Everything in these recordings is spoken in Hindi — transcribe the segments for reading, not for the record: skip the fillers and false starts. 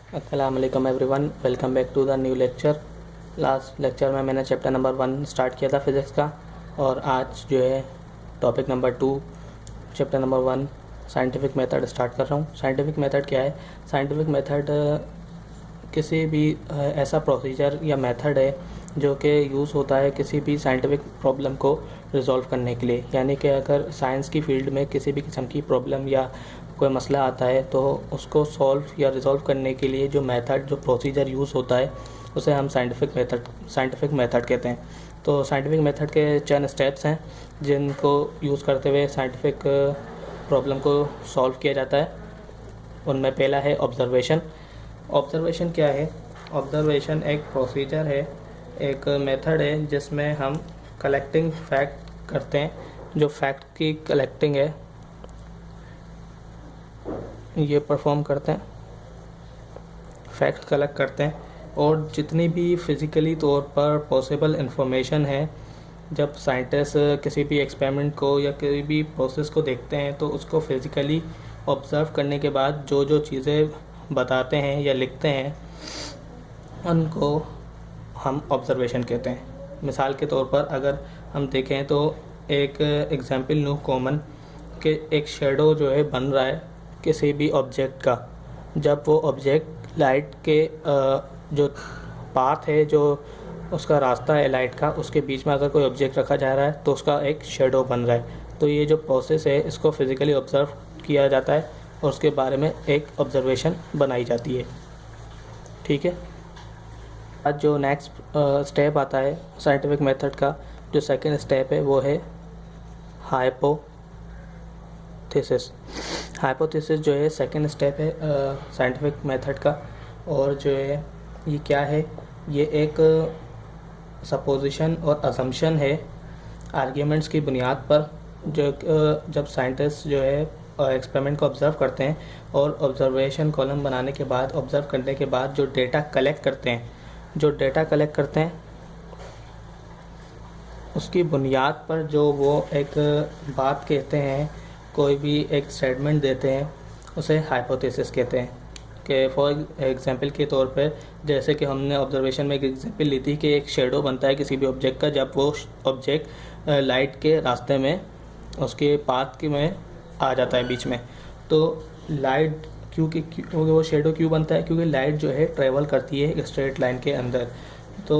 अस्सलाम वालेकुम everyone, welcome back to the new lecture. Last lecture में मैंने चैप्टर नंबर 1 स्टार्ट किया था फिज़िक्स का, और आज जो है topic number 2 chapter number 1 scientific method start कर रहा हूँ। साइंटिफिक मेथड क्या है? साइंटिफिक मेथड किसी भी ऐसा प्रोसीजर या मेथड है जो कि यूज़ होता है किसी भी साइंटिफिक प्रॉब्लम को रिज़ॉल्व करने के लिए। यानी कि अगर साइंस की फील्ड में किसी भी किस्म की प्रॉब्लम या कोई मसला आता है तो उसको सॉल्व या रिज़ॉल्व करने के लिए जो मेथड जो प्रोसीजर यूज़ होता है उसे हम साइंटिफिक मेथड कहते हैं। तो साइंटिफिक मेथड के चंद स्टेप्स हैं जिनको यूज़ करते हुए साइंटिफिक प्रॉब्लम को सॉल्व किया जाता है। उनमें पहला है ऑब्ज़र्वेशन। ऑब्ज़र्वेशन क्या है? ऑब्ज़र्वेशन एक प्रोसीजर है, एक मेथड है जिसमें हम कलेक्टिंग फैक्ट करते हैं। जो फैक्ट की कलेक्टिंग है ये परफॉर्म करते हैं, फैक्ट कलेक्ट करते हैं, और जितनी भी फिज़िकली तौर पर पॉसिबल इंफॉर्मेशन है, जब साइंटिस्ट किसी भी एक्सपेरिमेंट को या किसी भी प्रोसेस को देखते हैं तो उसको फिज़िकली ऑब्ज़र्व करने के बाद जो जो चीज़ें बताते हैं या लिखते हैं उनको हम ऑब्ज़र्वेशन कहते हैं। मिसाल के तौर पर अगर हम देखें तो एक एग्जांपल न्यू कॉमन कि एक शेडो जो है बन रहा है किसी भी ऑब्जेक्ट का। जब वो ऑब्जेक्ट लाइट के जो पाथ है, जो उसका रास्ता है लाइट का, उसके बीच में अगर कोई ऑब्जेक्ट रखा जा रहा है तो उसका एक शेडो बन रहा है। तो ये जो प्रोसेस है इसको फिज़िकली ऑब्ज़र्व किया जाता है और उसके बारे में एक ऑब्ज़र्वेशन बनाई जाती है। ठीक है। आज जो नेक्स्ट स्टेप आता है साइंटिफिक मेथड का, जो सेकंड स्टेप है वो है हाइपोथेसिस। हाइपोथेसिस जो है सेकंड स्टेप है साइंटिफिक मेथड का, और जो है ये क्या है? ये एक सपोजिशन और असम्पशन है आर्ग्यूमेंट्स की बुनियाद पर। जो जब साइंटिस्ट जो है एक्सपेरिमेंट को ऑब्ज़र्व करते हैं और ऑब्ज़र्वेशन कॉलम बनाने के बाद, ऑब्ज़र्व करने के बाद जो डेटा कलेक्ट करते हैं उसकी बुनियाद पर जो वो एक बात कहते हैं, कोई भी एक स्टेटमेंट देते हैं, उसे हाइपोथेसिस कहते हैं। कि फॉर एग्जांपल के तौर पर, जैसे कि हमने ऑब्जर्वेशन में एक एग्जांपल ली थी कि एक शेडो बनता है किसी भी ऑब्जेक्ट का जब वो ऑब्जेक्ट लाइट के रास्ते में, उसके पाथ में आ जाता है बीच में। तो लाइट क्योंकि वो शेडो क्यों बनता है? क्योंकि लाइट जो है ट्रेवल करती है एक स्ट्रेट लाइन के अंदर। तो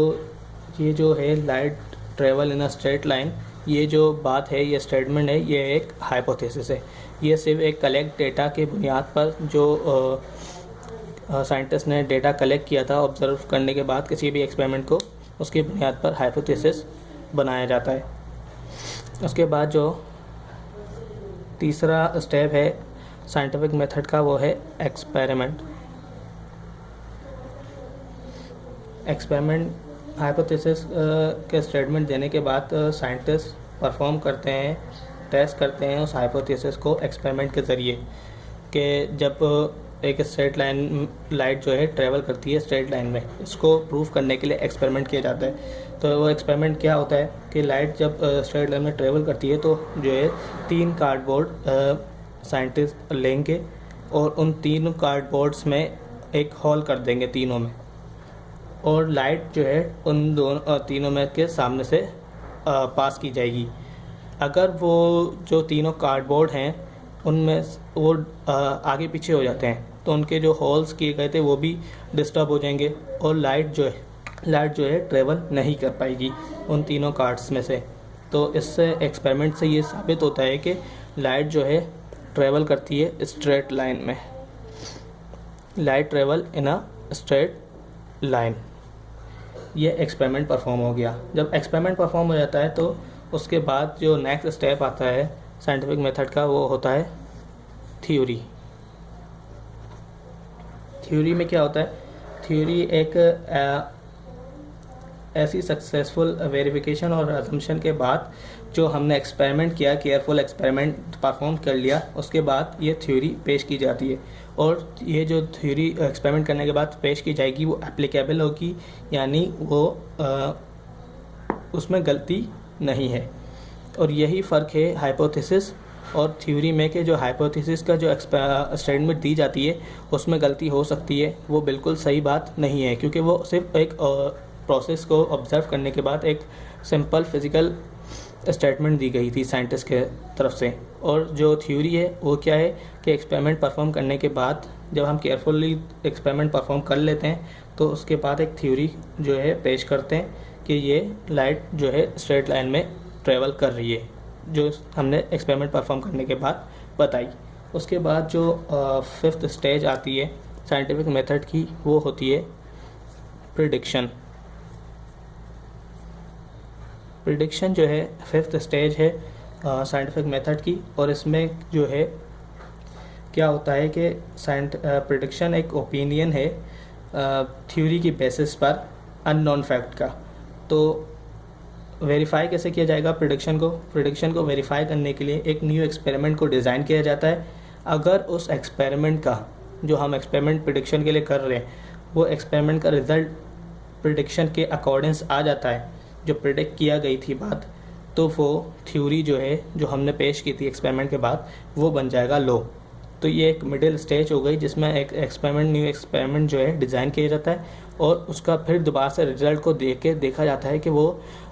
ये जो है light travel in a straight line, ये जो बात है, ये स्टेटमेंट है, ये एक हाइपोथेसिस है। ये सिर्फ एक कलेक्ट डेटा के बुनियाद पर जो साइंटिस्ट ने डेटा कलेक्ट किया था ऑब्ज़र्व करने के बाद किसी भी एक्सपेरिमेंट को, उसकी बुनियाद पर हाइपोथेसिस बनाया जाता है। उसके बाद जो तीसरा स्टेप है साइंटिफिक मेथड का वो है एक्सपेरिमेंट। हाइपोथेसिस के स्टेटमेंट देने के बाद साइंटिस्ट परफॉर्म करते हैं, टेस्ट करते हैं उस हाइपोथेसिस को एक्सपेरिमेंट के ज़रिए। कि जब एक स्ट्रेट लाइन लाइट जो है ट्रेवल करती है स्ट्रेट लाइन में, इसको प्रूव करने के लिए एक्सपेरिमेंट किया जाता है। तो वो एक्सपेरिमेंट क्या होता है कि लाइट जब स्ट्रेट लाइन में ट्रेवल करती है तो जो है 3 कार्डबोर्ड साइंटिस्ट लेंगे और उन 3 कार्डबोर्ड्स में एक होल कर देंगे तीनों में, और लाइट जो है उन तीनों में के सामने से पास की जाएगी। अगर वो जो तीनों कार्डबोर्ड हैं उनमें वो आगे पीछे हो जाते हैं तो उनके जो होल्स किए गए थे वो भी डिस्टर्ब हो जाएंगे और लाइट जो है ट्रेवल नहीं कर पाएगी उन तीनों कार्ड्स में से। तो इससे एक्सपेरिमेंट से ये साबित होता है कि लाइट जो है ट्रेवल करती है स्ट्रेट लाइन में। Light travel in a straight line. ये एक्सपेरिमेंट परफॉर्म हो गया। जब एक्सपेरिमेंट परफॉर्म हो जाता है तो उसके बाद जो नेक्स्ट स्टेप आता है साइंटिफिक मेथड का वो होता है थ्योरी। थ्योरी में क्या होता है? थ्योरी एक ऐसी सक्सेसफुल वेरिफिकेशन और असम्पशन के बाद जो हमने एक्सपेरिमेंट किया, केयरफुल एक्सपेरिमेंट परफॉर्म कर लिया, उसके बाद ये थ्योरी पेश की जाती है। और ये जो थ्योरी एक्सपेरिमेंट करने के बाद पेश की जाएगी वो एप्लीकेबल होगी, यानी वो उसमें गलती नहीं है। और यही फ़र्क है हाइपोथेसिस और थ्योरी में के जो हाइपोथेसिस का जो स्टेटमेंट दी जाती है उसमें गलती हो सकती है, वो बिल्कुल सही बात नहीं है, क्योंकि वो सिर्फ एक प्रोसेस को ऑब्जर्व करने के बाद एक सिंपल फिज़िकल स्टेटमेंट दी गई थी साइंटिस्ट के तरफ से। और जो थ्योरी है वो क्या है कि एक्सपेरिमेंट परफॉर्म करने के बाद जब हम केयरफुली एक्सपेरिमेंट परफॉर्म कर लेते हैं तो उसके बाद एक थ्योरी जो है पेश करते हैं कि ये लाइट जो है स्ट्रेट लाइन में ट्रेवल कर रही है, जो हमने एक्सपेरिमेंट परफॉर्म करने के बाद बताई। उसके बाद जो फिफ्थ स्टेज आती है साइंटिफिक मेथड की, वो होती है प्रिडिक्शन। प्रिडिक्शन जो है फिफ्थ स्टेज है साइंटिफिक मेथड की, और इसमें जो है क्या होता है कि प्रिडिक्शन एक ओपिनियन है थ्योरी की बेसिस पर अननोन फैक्ट का। तो वेरीफाई कैसे किया जाएगा प्रिडिक्शन को वेरीफाई करने के लिए एक न्यू एक्सपेरिमेंट को डिज़ाइन किया जाता है। अगर उस एक्सपेरिमेंट का जो हम एक्सपेरिमेंट प्रिडिक्शन के लिए कर रहे हैं वो एक्सपेरिमेंट का रिज़ल्ट प्रिडिक्शन के अकॉर्डिंग्स आ जाता है, जो प्रिडिक्ट किया गई थी बात, तो वो थ्योरी जो है जो हमने पेश की थी एक्सपेरिमेंट के बाद वो बन जाएगा लॉ। तो ये एक मिडिल स्टेज हो गई जिसमें एक न्यू एक्सपेरिमेंट जो है डिज़ाइन किया जाता है और उसका फिर दोबारा से रिजल्ट को देख के देखा जाता है कि वो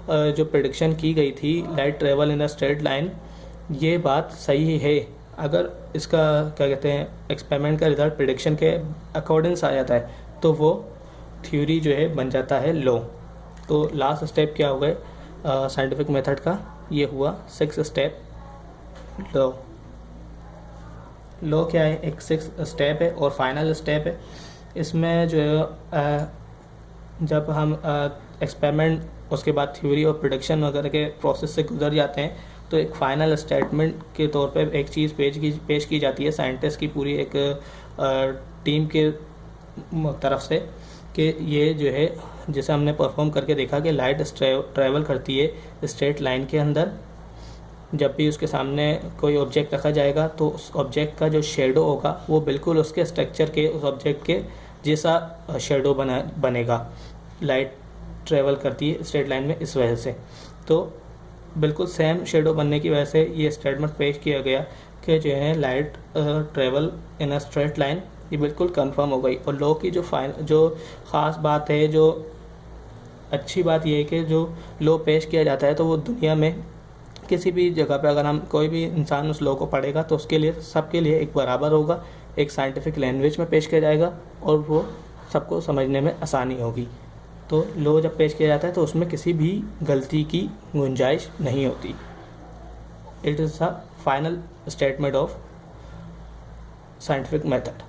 जो प्रिडिक्शन की गई थी light travel in a straight line, ये बात सही है। अगर इसका क्या कहते हैं एक्सपेरिमेंट का रिजल्ट प्रिडिक्शन के अकॉर्डिंग्स आ जाता है तो वो थ्योरी जो है बन जाता है लॉ। तो लास्ट स्टेप क्या हो गए साइंटिफिक मेथड का, ये हुआ 6 स्टेप लॉ। लॉ क्या है, एक 6 स्टेप है और फाइनल स्टेप है। इसमें जो है जब हम एक्सपेरिमेंट उसके बाद थ्योरी और प्रिडिक्शन वगैरह के प्रोसेस से गुजर जाते हैं तो एक फाइनल स्टेटमेंट के तौर पे एक चीज़ पेश की जाती है साइंटिस्ट की पूरी एक टीम के तरफ से कि ये जो है जैसे हमने परफॉर्म करके देखा कि लाइट ट्रैवल करती है स्ट्रेट लाइन के अंदर। जब भी उसके सामने कोई ऑब्जेक्ट रखा जाएगा तो उस ऑब्जेक्ट का जो शेडो होगा वो बिल्कुल उसके स्ट्रक्चर के उस ऑब्जेक्ट के जैसा शेडो बनेगा। लाइट ट्रैवल करती है स्ट्रेट लाइन में इस वजह से, तो बिल्कुल सेम शेडो बनने की वजह से ये स्टेटमेंट पेश किया गया कि जो है light travel in a straight line, ये बिल्कुल कंफर्म हो गई। और लॉ की जो ख़ास बात है, जो अच्छी बात ये है कि जो लॉ पेश किया जाता है तो वो दुनिया में किसी भी जगह पे अगर हम कोई भी इंसान उस लॉ को पढ़ेगा तो उसके लिए सबके लिए एक बराबर होगा, एक साइंटिफिक लैंग्वेज में पेश किया जाएगा और वो सबको समझने में आसानी होगी। तो लॉ जब पेश किया जाता है तो उसमें किसी भी गलती की गुंजाइश नहीं होती। It is the final statement of scientific method.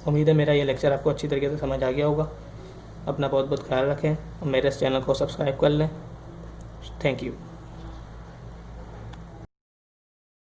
उम्मीद है मेरा ये लेक्चर आपको अच्छी तरीके से समझ आ गया होगा। अपना बहुत बहुत ख्याल रखें और मेरे इस चैनल को सब्सक्राइब कर लें। Thank you.